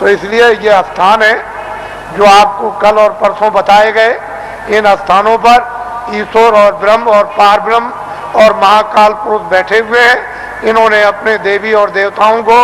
तो इसलिए ये स्थान है जो आपको कल और परसों बताए गए। इन स्थानों पर ईश्वर और ब्रह्म और पारब्रह्म और महाकाल पुरुष बैठे हुए हैं। इन्होंने अपने देवी और देवताओं को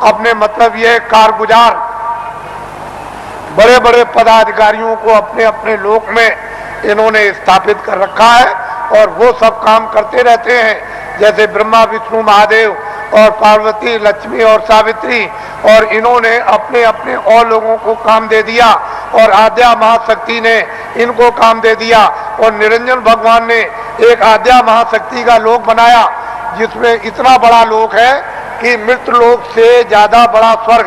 अपने मतलब ये कारगुजार बड़े बड़े पदाधिकारियों को अपने अपने लोक में इन्होंने स्थापित कर रखा है और वो सब काम करते रहते हैं। जैसे ब्रह्मा विष्णु महादेव और पार्वती लक्ष्मी और सावित्री, और इन्होंने अपने अपने और लोगों को काम दे दिया और आद्या महाशक्ति ने इनको काम दे दिया और निरंजन भगवान ने एक आद्या महाशक्ति का लोक बनाया जिसमें इतना बड़ा लोक है कि मृत लोक से ज्यादा बड़ा स्वर्ग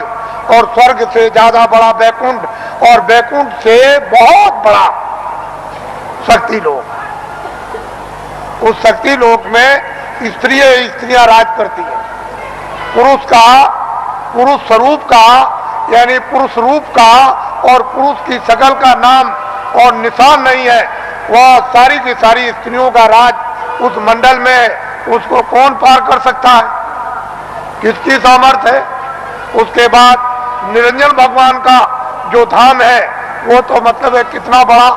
और स्वर्ग से ज्यादा बड़ा बैकुंठ और बैकुंठ से बहुत बड़ा शक्ति लोक। उस शक्ति लोक में स्त्रियां राज करती हैं। पुरुष स्वरूप का यानी पुरुष रूप का और पुरुष की शकल का नाम और निशान नहीं है। वह सारी की सारी स्त्रियों का राज उस मंडल में उसको कौन पार कर सकता है, किसकी सामर्थ्य है। उसके बाद निरंजन भगवान का जो धाम है वो तो मतलब है कितना बड़ा,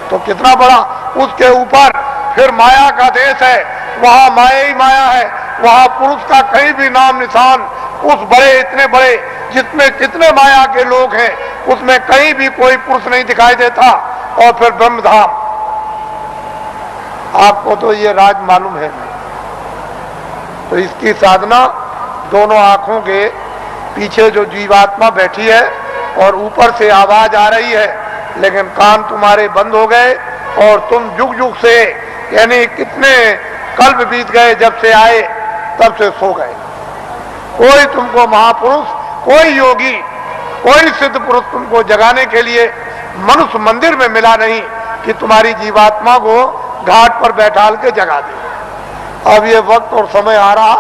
तो कितना बड़ा। उसके ऊपर फिर माया का देश है, वहां माया ही माया है। वहां पुरुष का कहीं भी नाम निशान उस बड़े इतने बड़े जितने कितने माया के लोग हैं उसमें कहीं भी कोई पुरुष नहीं दिखाई देता। और फिर ब्रह्मधाम, आपको तो ये राज मालूम है नहीं। तो इसकी साधना दोनों आंखों के पीछे जो जीवात्मा बैठी है और ऊपर से आवाज आ रही है लेकिन कान तुम्हारे बंद हो गए और तुम जुग जुग से यानी कितने कल्प बीत गए जब से आए तब से सो गए। कोई तुमको महापुरुष, कोई योगी, कोई सिद्ध पुरुष तुमको जगाने के लिए मनुष्य मंदिर में मिला नहीं कि तुम्हारी जीवात्मा को घाट पर बैठाल के जगा दे। अब ये वक्त और समय आ रहा,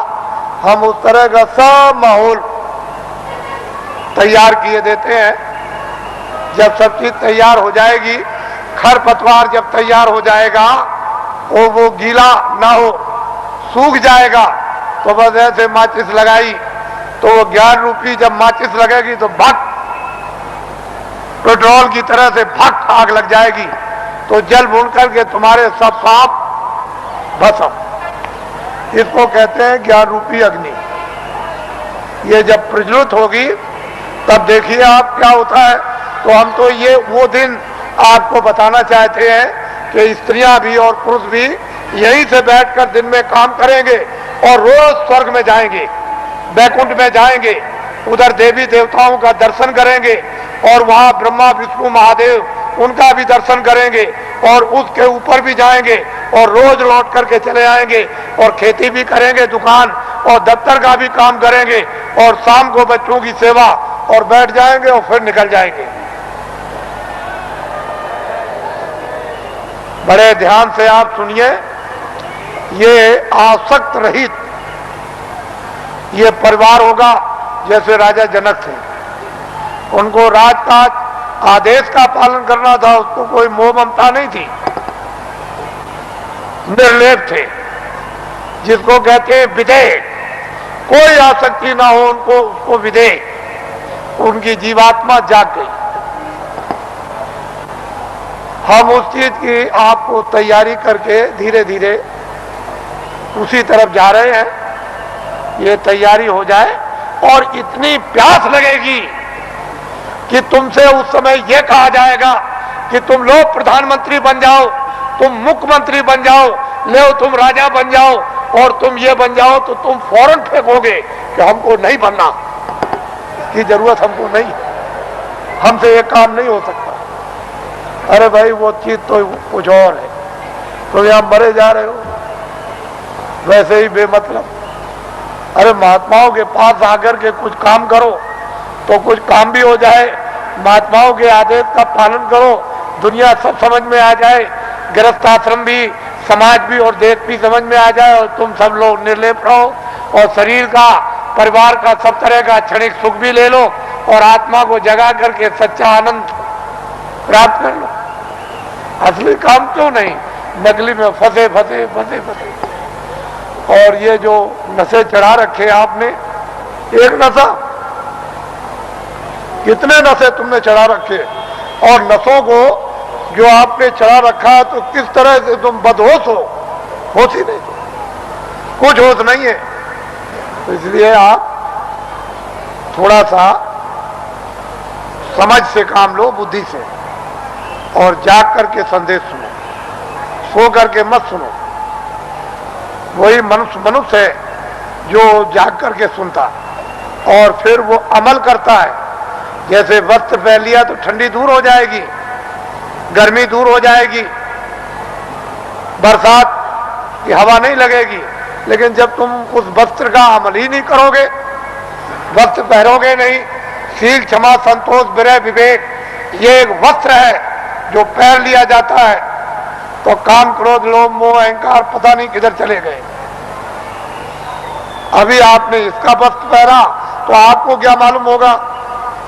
हम उस तरह का सब माहौल तैयार किए देते हैं। जब सब चीज तैयार हो जाएगी, खरपतवार जब तैयार हो जाएगा और वो गीला ना हो, सूख जाएगा, तो बस ऐसे माचिस लगाई तो वो ज्ञान रूपी जब माचिस लगेगी तो भक पेट्रोल की तरह से भक आग लग जाएगी। तो जल भून करके तुम्हारे सब पाप भस्म। इसको कहते हैं ज्ञान रूपी अग्नि। ये जब प्रज्वलित होगी तब देखिए आप क्या होता है। तो हम तो ये वो दिन आपको बताना चाहते हैं कि स्त्रियां भी और पुरुष भी यहीं से बैठकर दिन में काम करेंगे और रोज स्वर्ग में जाएंगे, बैकुंठ में जाएंगे, उधर देवी देवताओं का दर्शन करेंगे और वहां ब्रह्मा विष्णु महादेव उनका भी दर्शन करेंगे और उसके ऊपर भी जाएंगे और रोज लौट करके चले आएंगे और खेती भी करेंगे, दुकान और दफ्तर का भी काम करेंगे और शाम को बच्चों की सेवा और बैठ जाएंगे और फिर निकल जाएंगे। बड़े ध्यान से आप सुनिए, ये आसक्त रहित ये परिवार होगा जैसे राजा जनक थे। उनको राजकाज आदेश का पालन करना था, उसको कोई मोह ममता नहीं थी, निर्लेप थे, जिसको कहते हैं विदेह। कोई आसक्ति ना हो उनको, उसको विदेह। उनकी जीवात्मा जाग गई। हम उस चीज की आपको तैयारी करके धीरे धीरे उसी तरफ जा रहे हैं। ये तैयारी हो जाए और इतनी प्यास लगेगी कि तुमसे उस समय ये कहा जाएगा कि तुम लोग प्रधानमंत्री बन जाओ, तुम मुख्यमंत्री बन जाओ, ले तुम राजा बन जाओ और तुम ये बन जाओ, तो तुम फौरन फेंकोगे कि हमको नहीं बनना, की जरूरत हमको नहीं, हमसे ये काम नहीं हो सकता। अरे भाई वो चीज तो कुछ और है। तो यहां मरे जा रहे हो वैसे ही बेमतलब। अरे महात्माओं के पास आकर के कुछ काम करो तो कुछ काम भी हो जाए, महात्माओं के आदेश का पालन करो, दुनिया सब समझ में आ जाए, गृहस्थ आश्रम भी, समाज भी और देश भी समझ में आ जाए और तुम सब लोग निर्लेप रहो और शरीर का, परिवार का, सब तरह का क्षणिक सुख भी ले लो और आत्मा को जगा करके सच्चा आनंद प्राप्त कर लो। असली काम क्यों नहीं, नकली में फंसे फंसे फंसे फंसे। और ये जो नशे चढ़ा रखे आपने, एक नशा कितने नशे तुमने चढ़ा रखे, और नशों को जो आपने चढ़ा रखा है तो किस तरह से तुम बदहोश हो, होश ही नहीं, कुछ होश नहीं है। तो इसलिए आप थोड़ा सा समझ से काम लो, बुद्धि से, और जाग करके संदेश सुनो, सो करके मत सुनो। वही मनुष्य है जो जाग करके सुनता और फिर वो अमल करता है। जैसे वस्त्र पहन लिया तो ठंडी दूर हो जाएगी, गर्मी दूर हो जाएगी, बरसात की हवा नहीं लगेगी, लेकिन जब तुम उस वस्त्र का अमल ही नहीं करोगे, वस्त्र पहनोगे नहीं, शील क्षमा संतोष विरय विवेक ये एक वस्त्र है जो पहन लिया जाता है, तो काम क्रोध लोभ मोह अहंकार पता नहीं किधर चले गए। अभी आपने इसका वस्त्र पहना तो आपको क्या मालूम होगा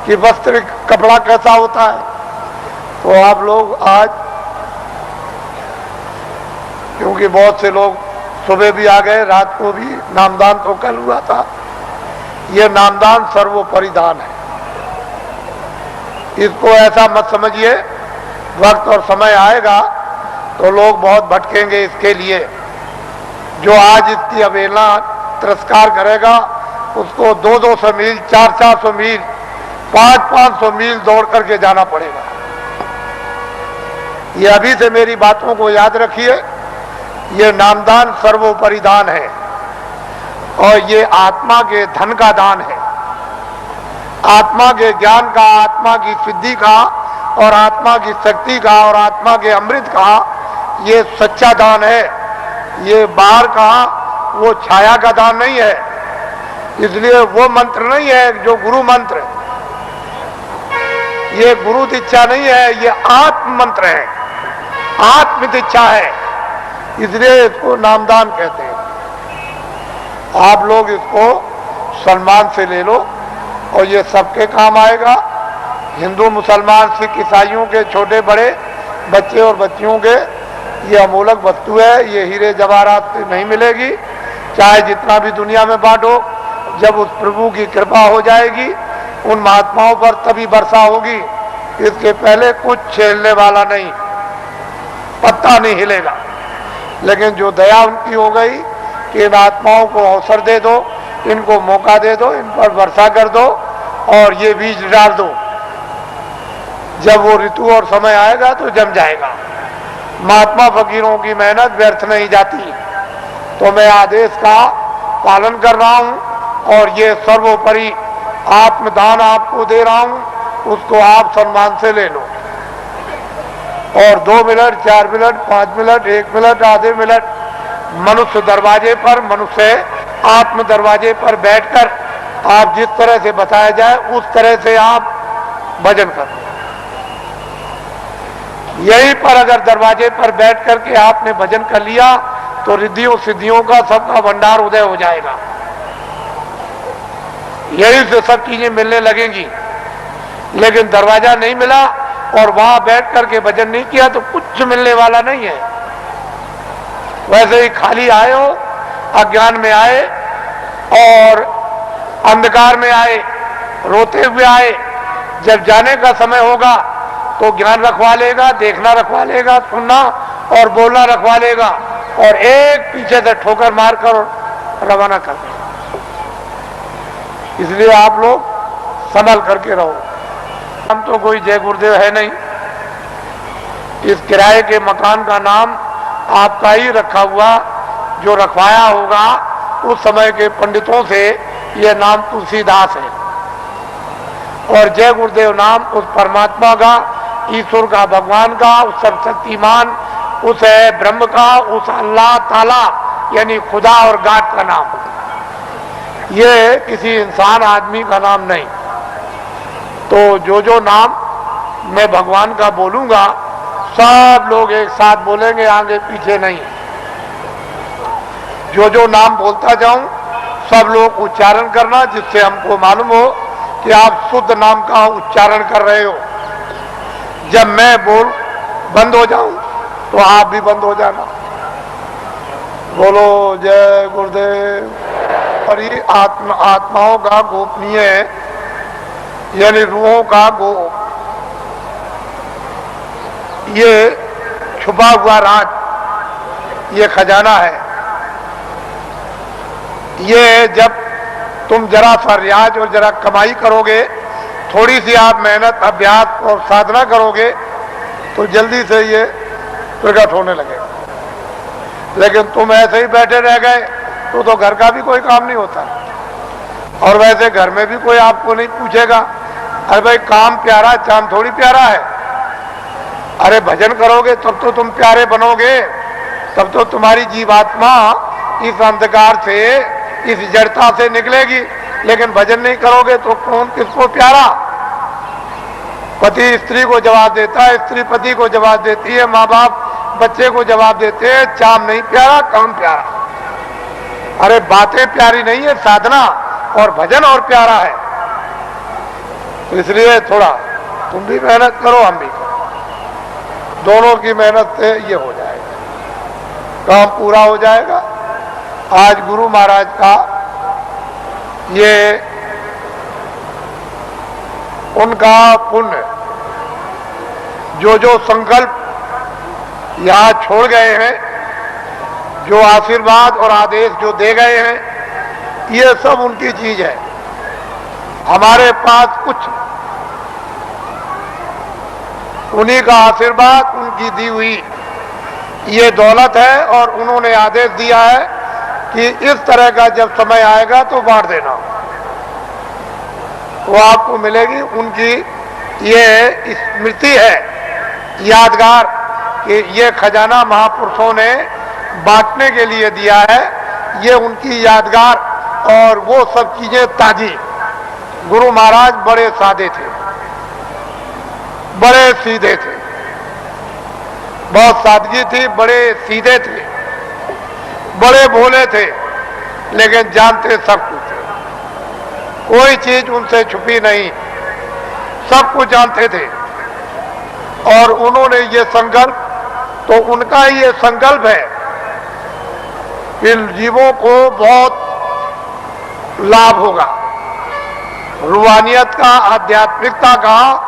कि वस्त्र कपड़ा कैसा होता है। तो आप लोग आज, क्योंकि बहुत से लोग सुबह भी आ गए, रात को भी, नामदान तो कल हुआ था, यह नामदान सर्वोपरि दान है। इसको ऐसा मत समझिए, वक्त और समय आएगा तो लोग बहुत भटकेंगे इसके लिए। जो आज इसकी अवहेलना तिरस्कार करेगा उसको 200-200 मील 400-400 मील 500-500 मील दौड़ करके जाना पड़ेगा। ये अभी से मेरी बातों को याद रखिए। ये नामदान सर्वोपरि दान है और ये आत्मा के धन का दान है, आत्मा के ज्ञान का, आत्मा की सिद्धि का और आत्मा की शक्ति का और आत्मा के अमृत का ये सच्चा दान है। ये बाहर का वो छाया का दान नहीं है। इसलिए वो मंत्र नहीं है जो गुरु मंत्र, ये गुरु दीक्षा नहीं है, ये आत्म मंत्र है, आत्म दीक्षा है। इसलिए इसको नामदान कहते हैं। आप लोग इसको सम्मान से ले लो और ये सबके काम आएगा। हिंदू मुसलमान सिख ईसाइयों के छोटे बड़े बच्चे और बच्चियों के ये अमूलक वस्तु है। ये हीरे जवाहरात से नहीं मिलेगी, चाहे जितना भी दुनिया में बांटो। जब उस प्रभु की कृपा हो जाएगी उन महात्माओं पर तभी वर्षा होगी। इसके पहले कुछ छेड़ने वाला नहीं, पत्ता नहीं हिलेगा। लेकिन जो दया उनकी हो गई कि इन आत्माओं को अवसर दे दो, इनको मौका दे दो, इन पर वर्षा कर दो और ये बीज डाल दो। जब वो ऋतु और समय आएगा तो जम जाएगा। महात्मा फकीरों की मेहनत व्यर्थ नहीं जाती। तो मैं आदेश का पालन कर रहा हूं और ये सर्वोपरि आत्मदान आपको दे रहा हूं, उसको आप सम्मान से ले लो। और 2 मिनट 4 मिनट 5 मिनट 1 मिनट आधे मिनट मनुष्य दरवाजे पर, मनुष्य आत्म दरवाजे पर बैठकर आप जिस तरह से बताया जाए उस तरह से आप भजन करो। यहीं पर अगर दरवाजे पर बैठ करके आपने भजन कर लिया तो रिद्धियों सिद्धियों का सबका भंडार उदय हो जाएगा। यहीं से सब चीजें मिलने लगेंगी। लेकिन दरवाजा नहीं मिला और वहां बैठ करके भजन नहीं किया तो कुछ मिलने वाला नहीं है। वैसे ही खाली आए हो, अज्ञान में आए और अंधकार में आए, रोते हुए आए। जब जाने का समय होगा तो ज्ञान रखवा लेगा, देखना रखवा लेगा, सुनना और बोलना रखवा लेगा और एक पीछे से ठोकर मारकर रवाना कर देगा। इसलिए आप लोग संभल करके रहो। हम तो कोई जय गुरुदेव है नहीं। इस किराए के मकान का नाम आपका ही रखा हुआ, जो रखवाया होगा उस समय के पंडितों से, यह नाम तुलसीदास है। और जय गुरुदेव नाम उस परमात्मा का, ईश्वर का, भगवान का, उस सर्वशक्तिमान, उस ब्रह्म का, उस अल्लाह ताला यानी खुदा और गाड का नाम। ये किसी इंसान आदमी का नाम नहीं। तो जो नाम मैं भगवान का बोलूंगा सब लोग एक साथ बोलेंगे, आगे पीछे नहीं। जो नाम बोलता जाऊं सब लोग उच्चारण करना, जिससे हमको मालूम हो कि आप शुद्ध नाम का उच्चारण कर रहे हो। जब मैं बोल बंद हो जाऊं तो आप भी बंद हो जाना। बोलो जय गुरुदेव। और ये आत्माओं का गोपनीय यानी रूहों का वो ये छुपा हुआ राज, ये खजाना है। ये जब तुम जरा सा रियाज और जरा कमाई करोगे, थोड़ी सी आप मेहनत अभ्यास और साधना करोगे तो जल्दी से ये प्रकट होने लगेगा। लेकिन तुम ऐसे ही बैठे रह गए तो घर का भी कोई काम नहीं होता, और वैसे घर में भी कोई आपको नहीं पूछेगा अरे भाई काम प्यारा चांद थोड़ी प्यारा है। अरे भजन करोगे तब तो तुम प्यारे बनोगे, तब तो तुम्हारी जीवात्मा इस अंधकार से, इस जड़ता से निकलेगी। लेकिन भजन नहीं करोगे तो कौन किसको प्यारा? पति स्त्री को जवाब देता है, स्त्री पति को जवाब देती है, माँ बाप बच्चे को जवाब देते हैं, चाम नहीं प्यारा काम प्यारा। अरे बातें प्यारी नहीं है, साधना और भजन और प्यारा है। तो इसलिए थोड़ा तुम भी मेहनत करो, हम भी करो, दोनों की मेहनत से ये हो जाएगा, काम पूरा हो जाएगा। आज गुरु महाराज का ये उनका पुण्य, जो संकल्प यहाँ छोड़ गए हैं, जो आशीर्वाद और आदेश जो दे गए हैं, ये सब उनकी चीज है। हमारे पास कुछ उन्हीं का आशीर्वाद, उनकी दी हुई ये दौलत है, और उन्होंने आदेश दिया है कि इस तरह का जब समय आएगा तो बांट देना, वो आपको मिलेगी। उनकी ये स्मृति है, यादगार, कि ये खजाना महापुरुषों ने बांटने के लिए दिया है, ये उनकी यादगार। और वो सब चीजें ताजी। गुरु महाराज बड़े सादे थे, बड़े सीधे थे, बहुत सादगी थी, बड़े सीधे थे, बड़े भोले थे, लेकिन जानते सब कुछ थे, कोई चीज उनसे छुपी नहीं, सब कुछ जानते थे। और उन्होंने ये संकल्प, तो उनका ये संकल्प है कि जीवों को बहुत लाभ होगा, रूहानियत का, आध्यात्मिकता का।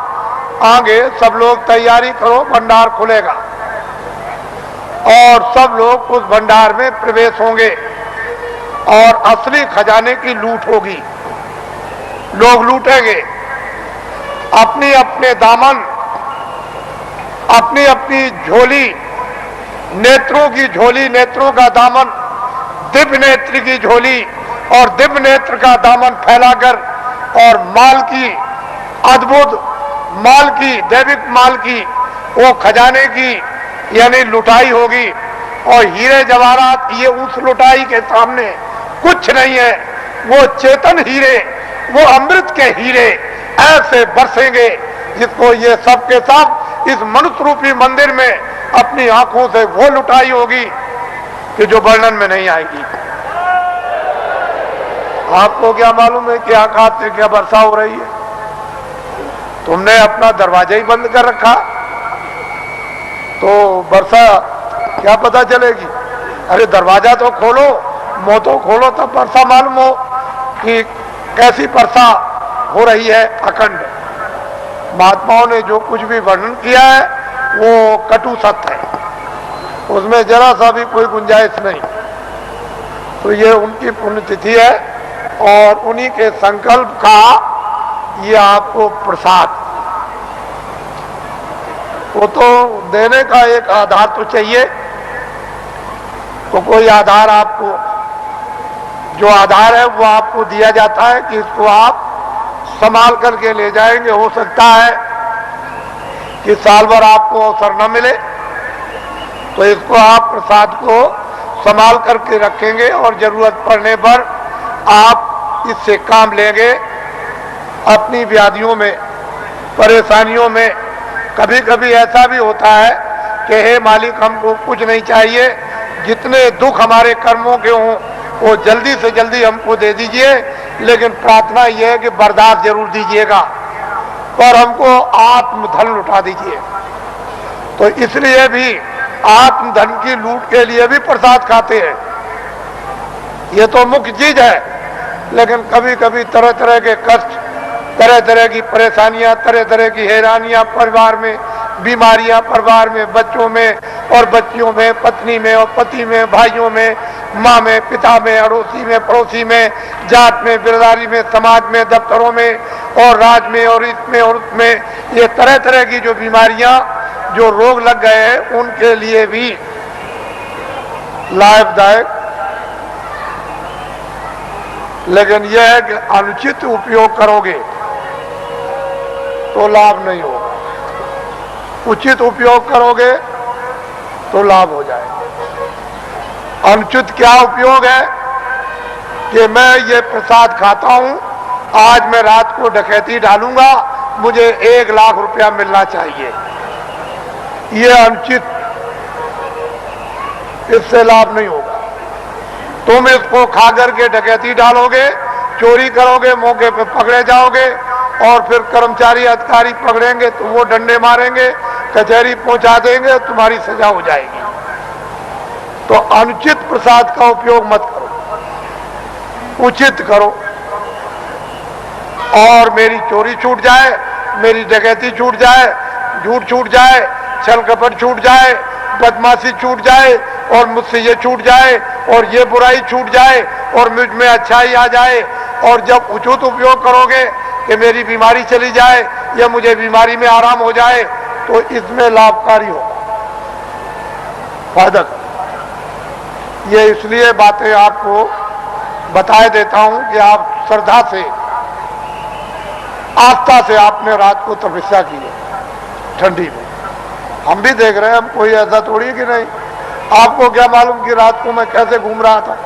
आगे सब लोग तैयारी करो, भंडार खुलेगा और सब लोग उस भंडार में प्रवेश होंगे और असली खजाने की लूट होगी। लोग लूटेंगे अपनी अपने दामन, अपनी अपनी झोली, नेत्रों की झोली, नेत्रों का दामन, दिव्य नेत्र की झोली और दिव्य नेत्र का दामन फैलाकर, और माल की, अद्भुत माल की, दैविक माल की, वो खजाने की यानी लुटाई होगी। और हीरे जवाहरात ये उस लुटाई के सामने कुछ नहीं है। वो चेतन हीरे, वो अमृत के हीरे ऐसे बरसेंगे जिसको ये सब के सब इस मनुष्य रूपी मंदिर में अपनी आंखों से वो लुटाई होगी कि जो वर्णन में नहीं आएगी। आपको क्या मालूम है कि आकाश से क्या वर्षा हो रही है? तुमने अपना दरवाजा ही बंद कर रखा तो वर्षा क्या पता चलेगी? अरे दरवाजा तो खोलो, मुंह तो खोलो, तब वर्षा मालूम हो कि कैसी वर्षा हो रही है अखंड। महात्माओं ने जो कुछ भी वर्णन किया है वो कटु सत्य है, उसमें जरा सा भी कोई गुंजाइश नहीं। तो ये उनकी पुण्यतिथि है और उन्हीं के संकल्प का ये आपको प्रसाद। वो तो देने का एक आधार तो चाहिए, तो कोई आधार आपको, जो आधार है वो आपको दिया जाता है कि इसको आप संभाल करके ले जाएंगे। हो सकता है कि साल भर आपको अवसर न मिले, तो इसको आप प्रसाद को संभाल करके रखेंगे और जरूरत पड़ने पर आप इससे काम लेंगे। अपनी व्याधियों में, परेशानियों में कभी कभी ऐसा भी होता है कि हे मालिक, हमको कुछ नहीं चाहिए, जितने दुख हमारे कर्मों के हों वो जल्दी से जल्दी हमको दे दीजिए, लेकिन प्रार्थना यह है कि बर्दाश्त जरूर दीजिएगा और हमको आत्मधन लुटा दीजिए। तो इसलिए भी आत्मधन की लूट के लिए भी प्रसाद खाते हैं, ये तो मुख्य चीज है। लेकिन कभी कभी तरह तरह के कष्ट तरह तरह की परेशानियां, तरह तरह की हैरानियां परिवार में, बीमारियां परिवार में, बच्चों में और बच्चियों में, पत्नी में और पति में, भाइयों में, माँ में, पिता में, अड़ोसी में, पड़ोसी में, जात में, बिरदारी में, समाज में, दफ्तरों में और राज में और इसमें और उसमें, ये तरह तरह की जो बीमारियां, जो रोग लग गए हैं, उनके लिए भी लाभदायक। लेकिन यह है कि अनुचित उपयोग करोगे तो लाभ नहीं होगा, उचित उपयोग करोगे तो लाभ हो जाएगा। अनुचित क्या उपयोग है कि मैं ये प्रसाद खाता हूं, आज मैं रात को डकैती डालूंगा, मुझे 1 लाख रुपया मिलना चाहिए, ये अनुचित, इससे लाभ नहीं होगा। तुम इसको खा करके डकैती डालोगे, चोरी करोगे, मौके पे पकड़े जाओगे और फिर कर्मचारी अधिकारी पकड़ेंगे तो वो डंडे मारेंगे, कचहरी पहुंचा देंगे, तुम्हारी सजा हो जाएगी। तो अनुचित प्रसाद का उपयोग मत करो, उचित करो। और मेरी चोरी छूट जाए, मेरी डकैती छूट जाए, झूठ छूट जाए, छल कपट छूट जाए, बदमाशी छूट जाए और मुझसे ये छूट जाए और ये बुराई छूट जाए और मुझ में अच्छाई आ जाए। और जब उचित उपयोग करोगे कि मेरी बीमारी चली जाए या मुझे बीमारी में आराम हो जाए, तो इसमें लाभकारी होगा, फायदा। ये इसलिए बातें आपको बताए देता हूं कि आप श्रद्धा से, आस्था से आपने रात को तपस्या की है ठंडी में। हम भी देख रहे हैं, हम कोई ऐसा थोड़ी कि नहीं। आपको क्या मालूम कि रात को मैं कैसे घूम रहा था,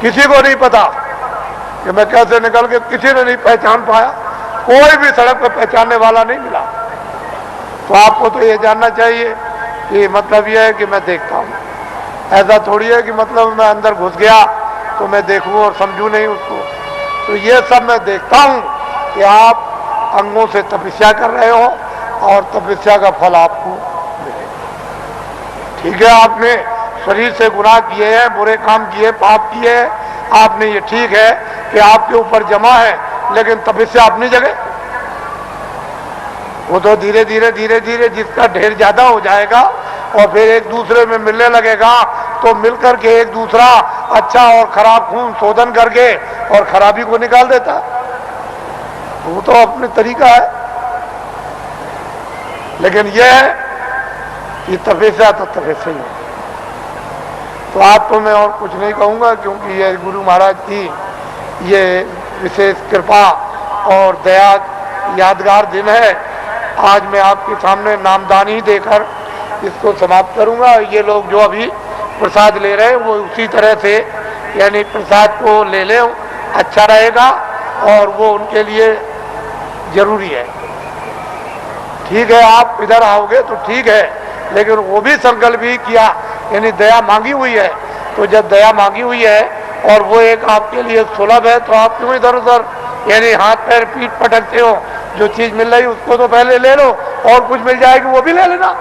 किसी को नहीं पता कि मैं कैसे निकल के, किसी ने नहीं पहचान पाया, कोई भी सड़क पर पहचानने वाला नहीं मिला। तो आपको तो ये जानना चाहिए कि मतलब ये है कि मैं देखता हूँ, ऐसा थोड़ी है कि मतलब मैं अंदर घुस गया तो मैं देखूं और समझूं नहीं उसको। तो ये सब मैं देखता हूँ कि आप अंगों से तपस्या कर रहे हो और तपस्या का फल आपको मिलेगा। ठीक है, आपने शरीर से गुनाह किए हैं, बुरे काम किए, पाप किए हैं, आपने, ये ठीक है कि आपके ऊपर जमा है, लेकिन तपस्या अपनी जगह। वो तो धीरे धीरे धीरे धीरे जिसका ढेर ज्यादा हो जाएगा और फिर एक दूसरे में मिलने लगेगा, तो मिलकर के एक दूसरा अच्छा और खराब खून शोधन करके और खराबी को निकाल देता। वो तो अपने तरीका है। लेकिन यह है कि तपस्या तो तपस्या ही है। तो आप तो मैं और कुछ नहीं कहूँगा, क्योंकि ये गुरु महाराज की ये विशेष कृपा और दया यादगार दिन है। आज मैं आपके सामने नामदानी देकर इसको समाप्त करूँगा। ये लोग जो अभी प्रसाद ले रहे हैं वो उसी तरह से, यानी प्रसाद को ले लें, अच्छा रहेगा और वो उनके लिए जरूरी है। ठीक है, आप इधर आओगे तो ठीक है, लेकिन वो भी संकल्प ही किया, यानी दया मांगी हुई है। तो जब दया मांगी हुई है और वो एक आपके लिए सुलभ है, तो आप क्यों इधर उधर यानी हाथ पैर पीठ पटकते हो? जो चीज मिल रही उसको तो पहले ले लो, और कुछ मिल जाएगी वो भी ले लेना।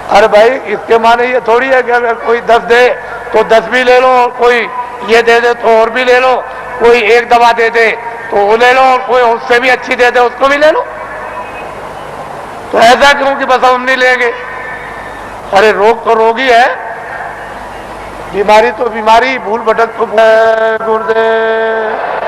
अरे भाई, इसके माने ये थोड़ी है कि अगर कोई 10 दे तो 10 भी ले लो, और कोई ये दे दे तो और भी ले लो, कोई एक दवा दे दे तो वो ले लो, और कोई उससे भी अच्छी दे दे उसको भी ले लो। तो ऐसा क्यों कि बस हम नहीं लेंगे? अरे रोग तो रोग ही है, बीमारी तो बीमारी, भूल भटक तो गुरुदेव।